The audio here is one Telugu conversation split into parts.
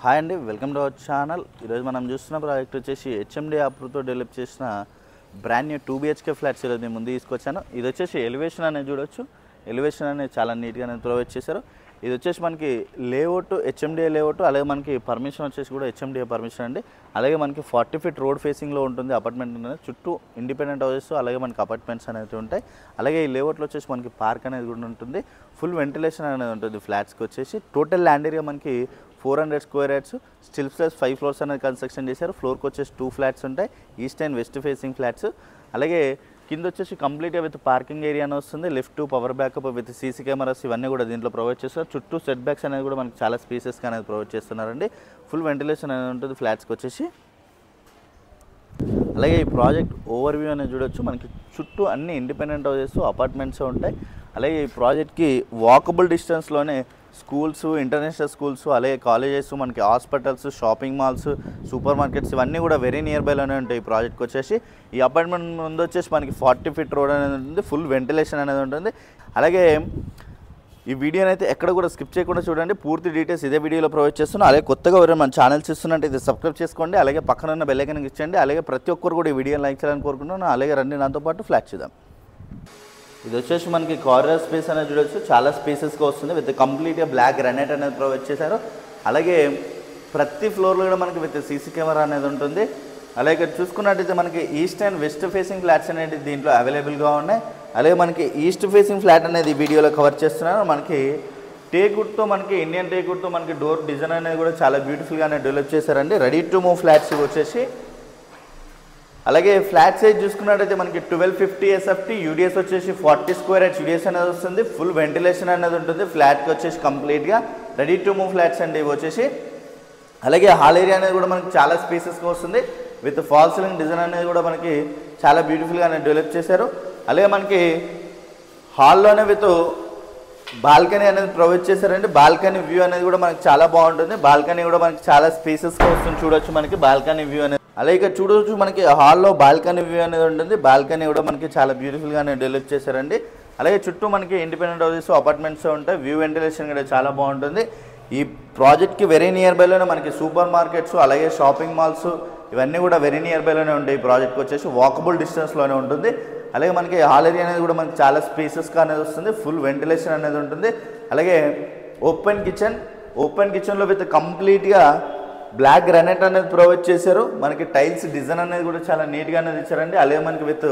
హాయ్ అండి, వెల్కమ్ టు అవర్ ఛానల్. ఈరోజు మనం చూస్తున్న ప్రాజెక్ట్ వచ్చేసి హెచ్ఎండి అప్రూవ్తో డెవలప్ చేసిన బ్రాండ్ న్యూ 2 BHK ఫ్లాట్స్ ఈరోజు నేను ముందు తీసుకొచ్చాను. ఇది వచ్చేసి ఎలివేషన్ అనేది చూడొచ్చు. ఎలివేషన్ అనేది చాలా నీట్గా ప్రొవైడ్ చేశారు. ఇది వచ్చేసి మనకి లేఅవుట్ హెచ్ఎండిఏ లేఅవుట్, అలాగే మనకి పర్మిషన్ వచ్చేసి కూడా హెచ్ఎండిఏ పర్మిషన్ అండి. అలాగే మనకి 40 feet రోడ్ ఫేసింగ్లో ఉంటుంది అపార్ట్మెంట్ అనేది. చుట్టూ ఇండిపెండెంట్ హౌసెస్ అలాగే మనకి అపార్ట్మెంట్స్ అనేవి ఉంటాయి. అలాగే ఈ లేఅవుట్లో వచ్చేసి మనకి పార్క్ అనేది కూడా ఉంటుంది. ఫుల్ వెంటిలేషన్ అనేది ఉంటుంది ఫ్లాట్స్కి వచ్చేసి. టోటల్ ల్యాండ్ ఏరియా మనకి 400 square yards, still plus 5 floors అనేది కన్స్ట్రక్షన్ చేశారు. ఫ్లోర్కి వచ్చేసి 2 flats ఉంటాయి, east and west facing flats. అలాగే కింద వచ్చేసి కంప్లీట్గా విత్ పార్కింగ్ ఏరియా అని వస్తుంది. Lift, power backup with CC cameras ఇవన్నీ కూడా దీంట్లో ప్రొవైడ్ చేస్తారు. చుట్టూ సెట్ బ్యాక్స్ అనేది కూడా మనకి చాలా స్పేసెస్గా అనేది ప్రొవైడ్ చేస్తున్నారండి. ఫుల్ వెంటిలేషన్ అనేది ఉంటుంది ఫ్లాట్స్కి వచ్చేసి. అలాగే ఈ ప్రాజెక్ట్ ఓవర్ వ్యూ అనేది చూడొచ్చు. మనకి చుట్టూ అన్ని ఇండిపెండెంట్ హౌసెస్ అపార్ట్మెంట్స్ ఉంటాయి. అలాగే ఈ ప్రాజెక్ట్కి వాకబుల్ డిస్టెన్స్లోనే స్కూల్స్, ఇంటర్నేషనల్ స్కూల్స్, అలాగే కాలేజెస్, మనకి hospitals, shopping malls, super markets ఇవన్నీ కూడా వెరీ నియర్ బైలోనే ఉంటాయి ఈ ప్రాజెక్ట్కి వచ్చేసి. ఈ అపార్ట్మెంట్ ముందు వచ్చేసి మనకి 40 feet రోడ్ అనేది ఉంటుంది. ఫుల్ వెంటిలేషన్ అనేది ఉంటుంది. అలాగే ఈ వీడియోని అయితే ఎక్కడ కూడా స్కిప్ చేయకుండా చూడండి. పూర్తి డీటెయిల్స్ ఇదే వీడియోలో ప్రొవైడ్ చేస్తున్నాను. అలాగే కొత్తగా ఎవరైనా మన ఛానల్ చూస్తున్నట్టు సబ్స్క్రైబ్ చేసుకోండి. అలాగే పక్కన ఉన్న బెల్ ఐకాన్ ఇచ్చండి. అలాగే ప్రతి ఒక్కరు కూడా ఈ వీడియోని లైక్ చేయాలని కోరుకుంటున్నాను. అలాగే రండి నాతో పాటు ఫ్లాట్ చూద్దాం. ఇది వచ్చేసి మనకి కారిడార్ స్పేస్ అనేది చూడొచ్చు. చాలా స్పేసెస్గా వస్తుంది. విత్ కంప్లీట్గా బ్లాక్ గ్రానైట్ అనేది ప్రొవైడ్ చేశారు. అలాగే ప్రతి ఫ్లోర్లో కూడా మనకి విత్ సీసీ కెమెరా అనేది ఉంటుంది. అలాగే చూసుకున్నట్టయితే మనకి east and west facing flats అనేది దీంట్లో అవైలబుల్గా ఉన్నాయి. అలాగే మనకి ఈస్ట్ ఫేసింగ్ ఫ్లాట్ అనేది వీడియోలో కవర్ చేస్తున్నాను. మనకి టేక్వుడ్తో మనకి ఇండియన్ టేక్వుడ్తో మనకి డోర్ డిజైన్ అనేది కూడా చాలా బ్యూటిఫుల్గానే డెవలప్ చేశారండి. రెడీ టు మూవ్ ఫ్లాట్స్ వచ్చేసి. అలాగే ఫ్లాట్ సైజ్ చూసుకున్నట్టయితే మనకి 1250 SFT, యూడిఎస్ వచ్చేసి 40 square yards యూడిఎస్ అనేది వస్తుంది. ఫుల్ వెంటిలేషన్ అనేది ఉంటుంది ఫ్లాట్కి వచ్చేసి కంప్లీట్గా. రెడీ టు మూవ్ ఫ్లాట్స్ అండి ఇవి వచ్చేసి. అలాగే హాల్ ఏరియా అనేది కూడా మనకి చాలా స్పేసెస్గా వస్తుంది. విత్ ఫాల్ సీలింగ్ డిజైన్ అనేది కూడా మనకి చాలా బ్యూటిఫుల్గా డెవలప్ చేశారు. అలాగే మనకి హాల్లోనే విత్ బాల్కనీ అనేది ప్రొవైడ్ చేశారండి. బాల్కనీ వ్యూ అనేది కూడా మనకి చాలా బాగుంటుంది. బాల్కనీ కూడా మనకి చాలా స్పేసెస్గా వస్తుంది చూడొచ్చు మనకి బాల్కనీ వ్యూ అనేది. అలాగే చూడవచ్చు మనకి హాల్లో బాల్కనీ వ్యూ అనేది ఉంటుంది. బాల్కనీ కూడా మనకి చాలా బ్యూటిఫుల్గానే డెవలప్ చేశారండి. అలాగే చుట్టూ మనకి ఇండిపెండెంట్ హౌసెస్ అపార్ట్మెంట్స్ ఉంటాయి. వ్యూ వెంటిలేషన్ కూడా చాలా బాగుంటుంది. ఈ ప్రాజెక్ట్కి వెరీ నియర్ బైలోనే మనకి సూపర్ మార్కెట్స్, అలాగే షాపింగ్ మాల్స్ ఇవన్నీ కూడా వెరీ నియర్ బైలోనే ఉంటాయి. ఈ ప్రాజెక్ట్కి వచ్చేసి వాకబుల్ డిస్టెన్స్లోనే ఉంటుంది. అలాగే మనకి హాల్ ఏరియా అనేది కూడా మనకి చాలా స్పేసెస్గా అనేది వస్తుంది. ఫుల్ వెంటిలేషన్ అనేది ఉంటుంది. అలాగే ఓపెన్ కిచెన్లో విత్ కంప్లీట్గా బ్లాక్ గ్రానైట్ అనేది ప్రొవైడ్ చేశారు. మనకి టైల్స్ డిజైన్ అనేది కూడా చాలా నీట్గా అనేది ఇచ్చారండి. అలాగే మనకి విత్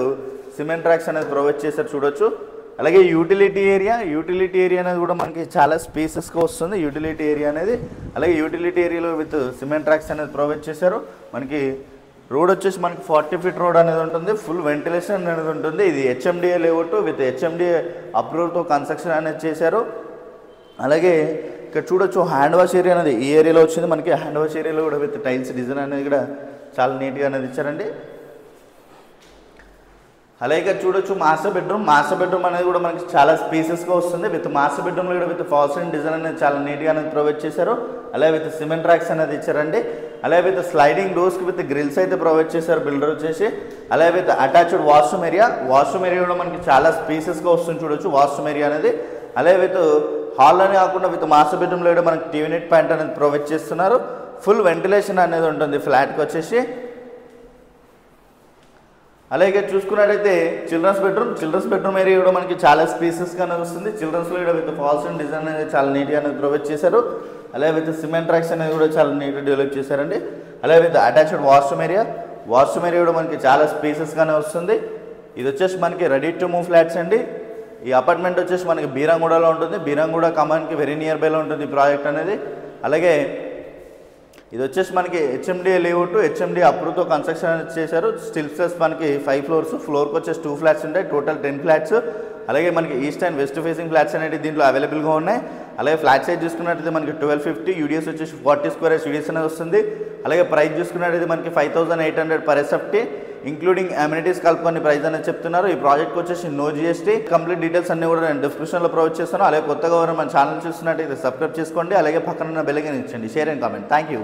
సిమెంట్ ట్రాక్స్ అనేది ప్రొవైడ్ చేశారు చూడొచ్చు. అలాగే యూటిలిటీ ఏరియా అనేది కూడా మనకి చాలా స్పేసెస్గా వస్తుంది యూటిలిటీ ఏరియా అనేది. అలాగే యూటిలిటీ ఏరియాలో విత్ సిమెంట్ ట్రాక్స్ అనేది ప్రొవైడ్ చేశారు. మనకి రోడ్ వచ్చేసి మనకి 40 feet రోడ్ అనేది ఉంటుంది. ఫుల్ వెంటిలేషన్ అనేది ఉంటుంది. ఇది హెచ్ఎండిఏ లేఅవుట్ విత్ హెచ్ఎండిఏ అప్రూవ్తో కన్స్ట్రక్షన్ అనేది చేశారు. అలాగే ఇక్కడ చూడొచ్చు హ్యాండ్ వాష్ ఏరియా అనేది ఈ ఏరియాలో వచ్చింది. మనకి హ్యాండ్ వాష్ ఏరియాలో కూడా విత్ టైల్స్ డిజైన్ అనేది కూడా చాలా నీట్గా అనేది ఇచ్చారండి. అలాగే చూడొచ్చు మాస్టర్ బెడ్రూమ్ అనేది కూడా మనకి చాలా స్పేసెస్గా వస్తుంది. విత్ మాస్టర్ బెడ్రూమ్లో కూడా విత్ ఫాల్ సీలింగ్ డిజైన్ అనేది చాలా నీట్గా అనేది ప్రొవైడ్ చేశారు. అలాగే విత్ సిమెంట్ ట్రాక్స్ అనేది ఇచ్చారండి. అలాగే విత్ స్లైడింగ్ డోర్స్కి విత్ గ్రిల్స్ అయితే ప్రొవైడ్ చేశారు బిల్డర్ వచ్చేసి. అలాగే విత్ అటాచ్డ్ వాష్రూమ్ ఏరియా కూడా మనకి చాలా స్పేసెస్గా వస్తుంది చూడొచ్చు వాష్రూమ్ ఏరియా అనేది. అలాగే విత్ హాల్లోనే కాకుండా విత్ మాస్టర్ బెడ్రూమ్లో కూడా మనకి టీవీ నెట్ పాయింట్ అనేది ప్రొవైడ్ చేస్తున్నారు. ఫుల్ వెంటిలేషన్ అనేది ఉంటుంది ఫ్లాట్కి వచ్చేసి. అలాగే చూసుకున్నట్టయితే చిల్డ్రన్స్ బెడ్రూమ్ ఏరియా కూడా మనకి చాలా స్పేసెస్గానే వస్తుంది. చిల్డ్రన్స్లో కూడా విత్ ఫాల్ సీలింగ్ డిజైన్ అనేది చాలా నీట్గా అనేది ప్రొవైడ్ చేశారు. అలాగే విత్ సిమెంట్ ట్రాక్స్ అనేది కూడా చాలా నీట్గా డెవలప్ చేశారండి. అలాగే విత్ అటాచ్డ్ వాష్రూమ్ ఏరియా కూడా మనకి చాలా స్పేసెస్గానే వస్తుంది. ఇది వచ్చేసి మనకి రెడీ టు మూవ్ ఫ్లాట్స్ అండి. ఈ అపార్ట్మెంట్ వచ్చేసి మనకి బీరంగూడలో ఉంటుంది. బీరంగూడ కమాన్కి వెరీ నియర్ బైలో ఉంటుంది ఈ ప్రాజెక్ట్ అనేది. అలాగే ఇది వచ్చేసి మనకి హెచ్ఎండిఏ లేఅవుట్, హెచ్ఎండిఏ అప్రూవ్తో కన్స్ట్రక్షన్ అనేది చేశారు. స్టిల్ ప్లస్ మనకి 5 floors, ఫ్లోర్కి వచ్చేసి 2 flats ఉంటాయి. Total 10 flats. అలాగే మనకి east and west facing flats అనేవి దీంట్లో అవైలబుల్గా ఉన్నాయి. అలాగే ఫ్లాట్ సైజ్ చూసుకున్నట్టయితే మనకి 1250, యూడిఎస్ వచ్చేసి 40 square yards యూడిఎస్ అనేది వస్తుంది. అలాగే ప్రైస్ చూసుకున్నట్టయితే మనకి 5800 per SFT, ఇంక్లూడింగ్ అమ్యూనిటీస్ కలుపుకొని ప్రైస్ అనేది చెప్తున్నారు. ఈ ప్రాజెక్ట్కి వచ్చేసి నో GST. కంప్లీట్ డీటెయిల్స్ అన్నీ కూడా నేను డిస్క్రిప్షన్లో ప్రొవైడ్ చేస్తాను. అలాగే కొత్తగా ఎవరైనా మన ఛానల్ చూస్తున్నట్టయితే సబ్స్క్రైబ్ చేసుకోండి. అలాగే పక్కన ఉన్న బెల్ ఐకాన్ ఇచ్చండి. Share and comment. Thank you.